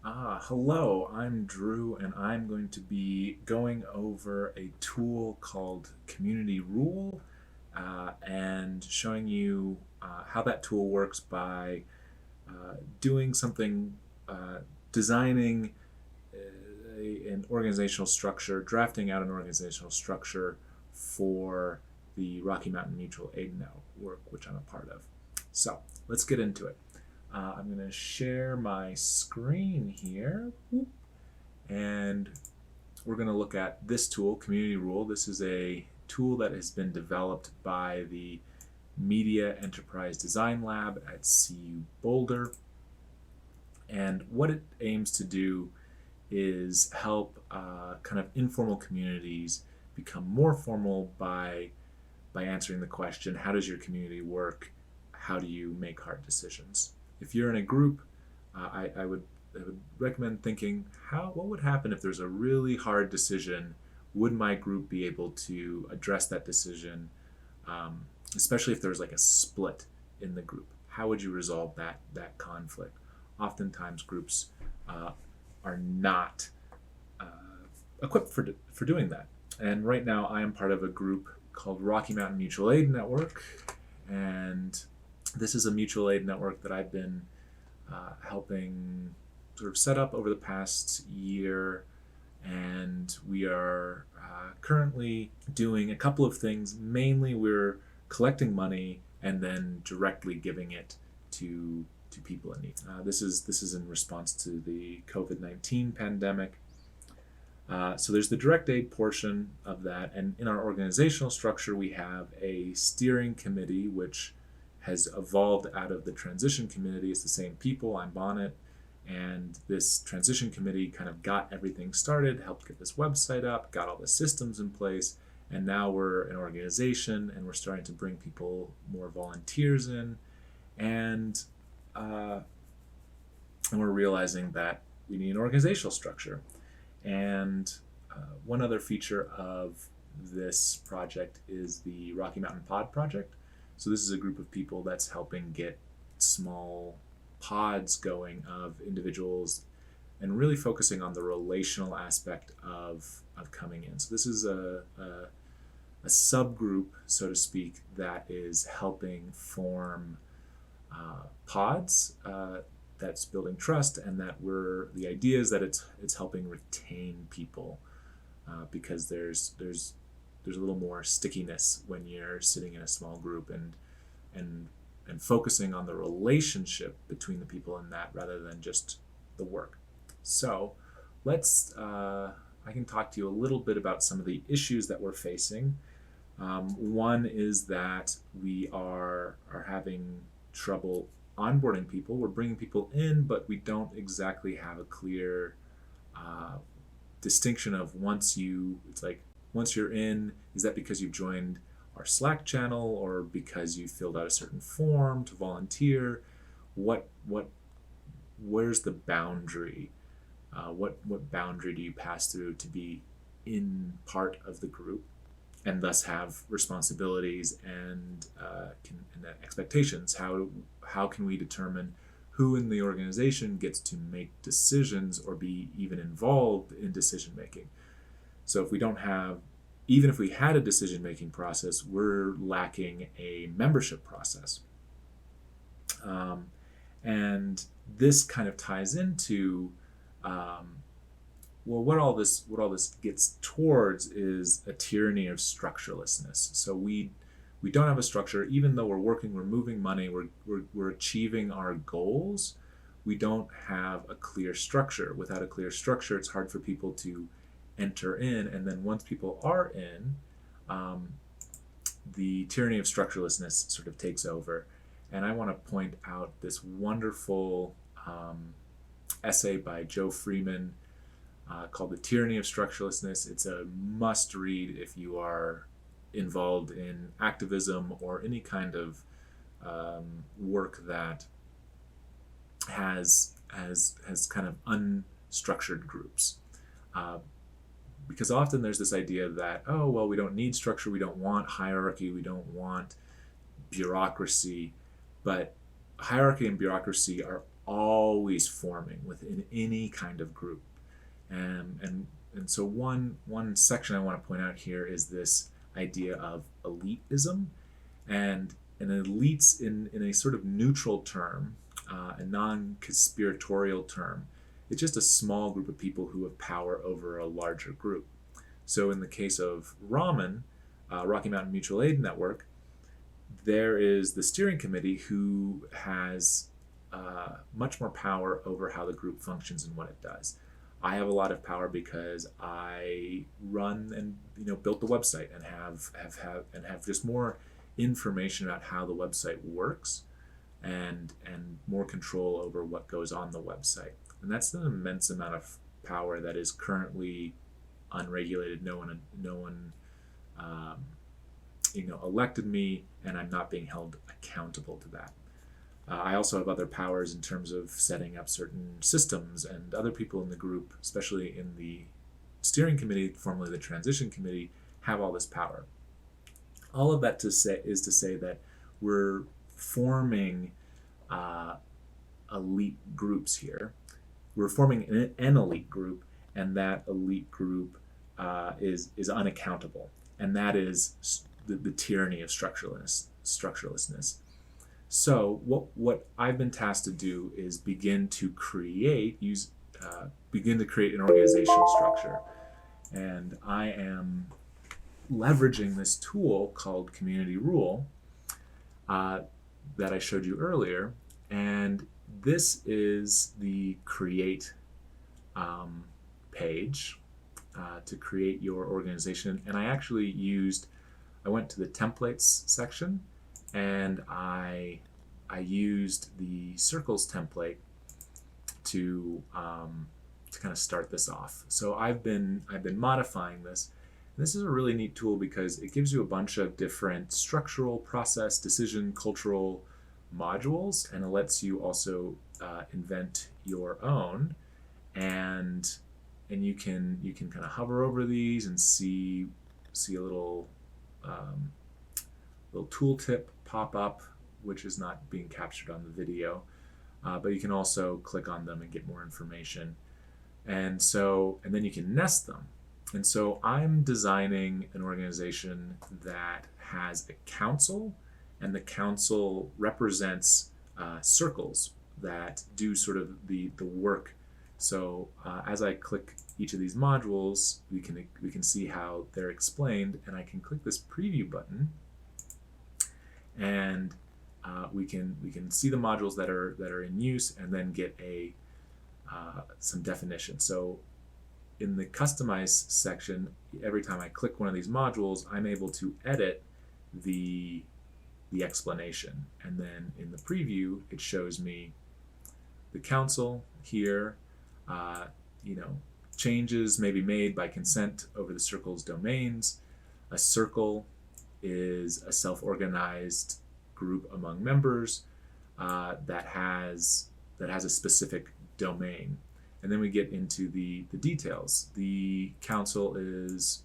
Hello, I'm Drew, and I'm going to be going over a tool called Community Rule and showing you how that tool works by doing something, designing an organizational structure, drafting out an organizational structure for the Rocky Mountain Mutual Aid Network, which I'm a part of. So let's get into it. I'm going to share my screen here, and we're going to look at this tool, Community Rule. This is a tool that has been developed by the Media Enterprise Design Lab at CU Boulder. And what it aims to do is help kind of informal communities become more formal by answering the question, how does your community work? How do you make hard decisions? If you're in a group, I would recommend thinking, what would happen if there's a really hard decision? Would my group be able to address that decision, especially if there's like a split in the group? How would you resolve that conflict? Oftentimes groups are not equipped for doing that. And right now I am part of a group called Rocky Mountain Mutual Aid Network, and this is a mutual aid network that I've been helping sort of set up over the past year, and we are currently doing a couple of things. Mainly we're collecting money and then directly giving it to people in need. This is in response to the COVID-19 pandemic. So there's the direct aid portion of that, and in our organizational structure we have a steering committee which has evolved out of the transition committee. It's the same people, I'm on it, and this transition committee kind of got everything started, helped get this website up, got all the systems in place, and now we're an organization and we're starting to bring more volunteers in, and we're realizing that we need an organizational structure. And one other feature of this project is the Rocky Mountain Pod Project. So this is a group of people that's helping get small pods going of individuals and really focusing on the relational aspect of coming in. So this is a subgroup, so to speak, that is helping form pods that's building trust, and the idea is that it's helping retain people because there's a little more stickiness when you're sitting in a small group and focusing on the relationship between the people in that rather than just the work. So I can talk to you a little bit about some of the issues that we're facing. One is that we are having trouble onboarding people. We're bringing people in, but we don't exactly have a clear distinction of once you're in, is that because you've joined our Slack channel or because you filled out a certain form to volunteer? Where's the boundary? What boundary do you pass through to be in part of the group and thus have responsibilities and expectations? How can we determine who in the organization gets to make decisions or be even involved in decision making? So even if we had a decision making process, we're lacking a membership process. And this kind of ties into what all this gets towards is a tyranny of structurelessness. So we don't have a structure, even though we're moving money, we're achieving our goals. We don't have a clear structure. Without a clear structure, it's hard for people to enter in, and then once people are in, the tyranny of structurelessness sort of takes over. And I want to point out this wonderful essay by Joe Freeman called The Tyranny of Structurelessness. It's a must read if you are involved in activism or any kind of work that has kind of unstructured groups. Because often there's this idea that, oh, well, we don't need structure, we don't want hierarchy, we don't want bureaucracy, but hierarchy and bureaucracy are always forming within any kind of group. And so one section I want to point out here is this idea of elitism, and elites in a sort of neutral term, a non-conspiratorial term. It's just a small group of people who have power over a larger group. So in the case of RMMAN, Rocky Mountain Mutual Aid Network, there is the steering committee who has much more power over how the group functions and what it does. I have a lot of power because I run and built the website and have just more information about how the website works and more control over what goes on the website. And that's an immense amount of power that is currently unregulated. No one elected me, and I'm not being held accountable to that. I also have other powers in terms of setting up certain systems, and other people in the group, especially in the steering committee, formerly the transition committee, have all this power. All of that is to say that we're forming elite groups here. We're forming an elite group, and that elite group is unaccountable, and that is the tyranny of structurelessness. So what I've been tasked to do is begin to create an organizational structure, and I am leveraging this tool called Community Rule that I showed you earlier, and this is the create page to create your organization. And I went to the templates section, and I used the circles template to kind of start this off. So I've been modifying this. And this is a really neat tool because it gives you a bunch of different structural, process, decision, cultural modules, and it lets you also invent your own. And you can kind of hover over these and see a little tooltip pop up, which is not being captured on the video, but you can also click on them and get more information. And then you can nest them. And so I'm designing an organization that has a council, and the council represents circles that do sort of the work. So as I click each of these modules, we can see how they're explained, and I can click this preview button, and we can see the modules that are in use, and then get some definition. So in the customize section, every time I click one of these modules, I'm able to edit the explanation, and then in the preview it shows me the council here. Changes may be made by consent over the circle's domains. A circle is a self-organized group among members that has a specific domain. And then we get into the details. The council is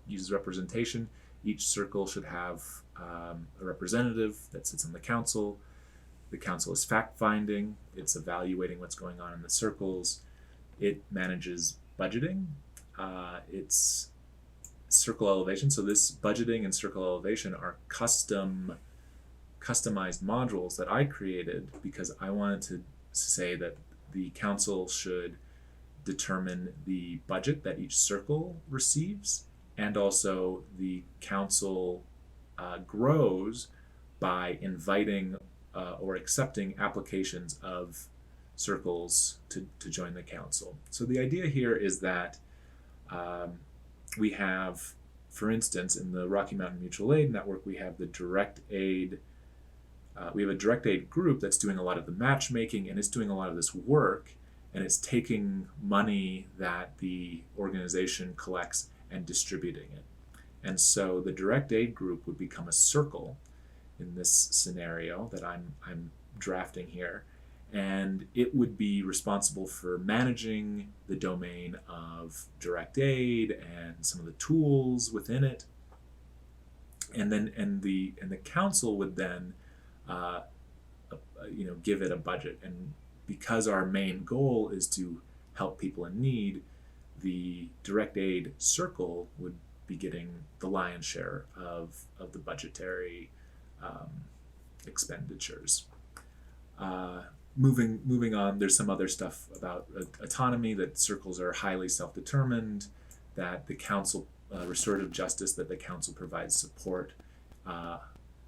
uses representation. Each circle should have a representative that sits on the council. The council is fact-finding. It's evaluating what's going on in the circles. It manages budgeting. It's circle elevation. So this budgeting and circle elevation are customized modules that I created because I wanted to say that the council should determine the budget that each circle receives, and also the council grows by inviting or accepting applications of circles to join the council. So the idea here is that we have, for instance, in the Rocky Mountain Mutual Aid Network, we have the direct aid. We have a direct aid group that's doing a lot of the matchmaking, and it's doing a lot of this work, and it's taking money that the organization collects and distributing it. And so the direct aid group would become a circle in this scenario that I'm drafting here, and it would be responsible for managing the domain of direct aid and some of the tools within it. And the council would then give it a budget. And because our main goal is to help people in need, the direct aid circle would be getting the lion's share of the budgetary expenditures. Moving on, there's some other stuff about autonomy, that circles are highly self-determined, that the council, restorative justice, that the council provides support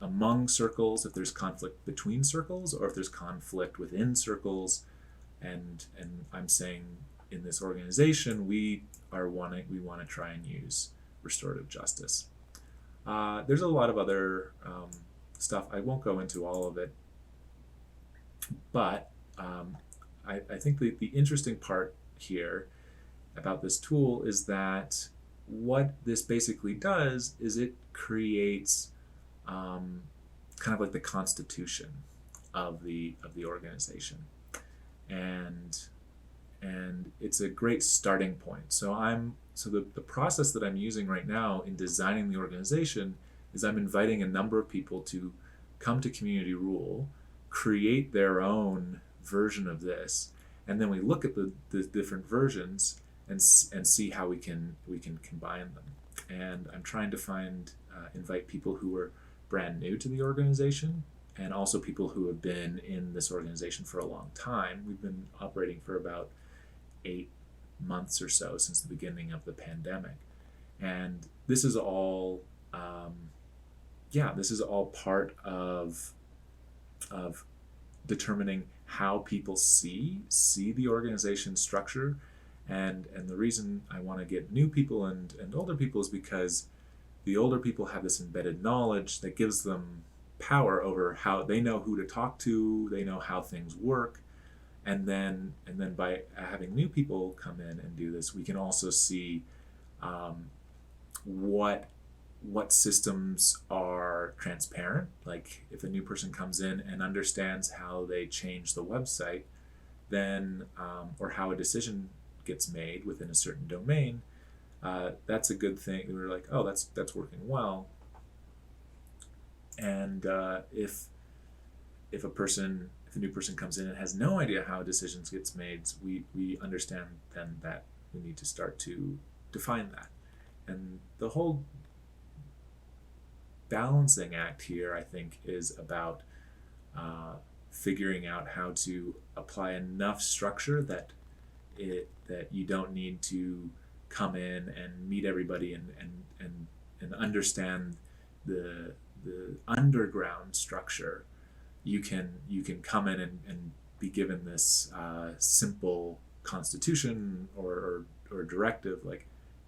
among circles if there's conflict between circles, or if there's conflict within circles. And I'm saying in this organization we want to try and use restorative justice. There's a lot of other stuff. I won't go into all of it, but I think the interesting part here about this tool is that what this basically does is it creates kind of like the constitution of the organization, and it's a great starting point. So the process that I'm using right now in designing the organization is I'm inviting a number of people to come to Community Rule, create their own version of this, and then we look at the different versions and see how we can combine them. And I'm trying to invite people who are brand new to the organization, and also people who have been in this organization for a long time. We've been operating for about 8 months or so since the beginning of the pandemic, and this is all part of determining how people see the organization structure. And the reason I want to get new people and older people is because the older people have this embedded knowledge that gives them power over how they know who to talk to, they know how things work. And then by having new people come in and do this, we can also see what systems are transparent. Like if a new person comes in and understands how they change the website, then or how a decision gets made within a certain domain, that's a good thing. We're like, oh, that's working well. And if a new person comes in and has no idea how decisions gets made, we understand then that we need to start to define that. And the whole balancing act here, I think, is about figuring out how to apply enough structure that you don't need to come in and meet everybody and understand the underground structure. You can come in and be given this simple constitution or directive, like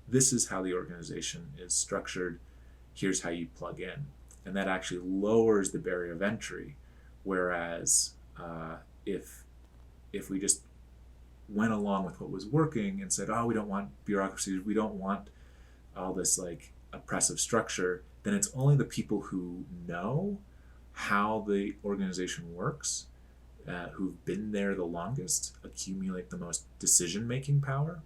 this is how the organization is structured, here's how you plug in. And that actually lowers the barrier of entry. Whereas if we just went along with what was working and said, oh, we don't want bureaucracy, we don't want all this like oppressive structure, then it's only the people who know how the organization works, who've been there the longest, accumulate the most decision-making power.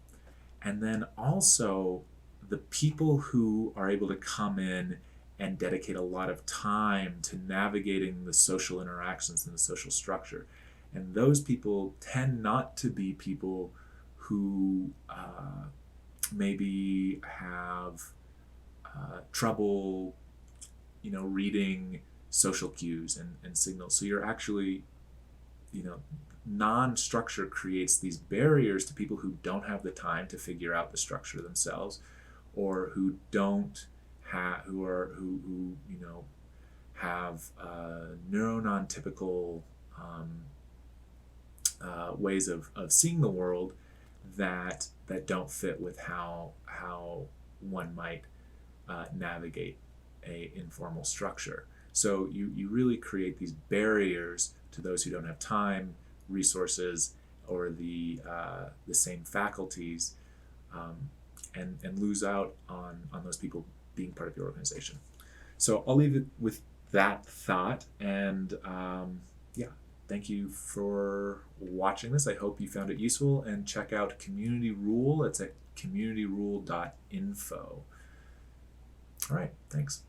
And then also the people who are able to come in and dedicate a lot of time to navigating the social interactions and the social structure. And those people tend not to be people who maybe have trouble, reading social cues and signals. So you're actually, non-structure creates these barriers to people who don't have the time to figure out the structure themselves, or who don't have, who have neuronon-typical ways of seeing the world that don't fit with how one might navigate a informal structure. So you really create these barriers to those who don't have time, resources, or the same faculties, and lose out on those people being part of your organization. So I'll leave it with that thought, and thank you for watching this. I hope you found it useful, and check out Community Rule. It's at communityrule.info. All right, thanks.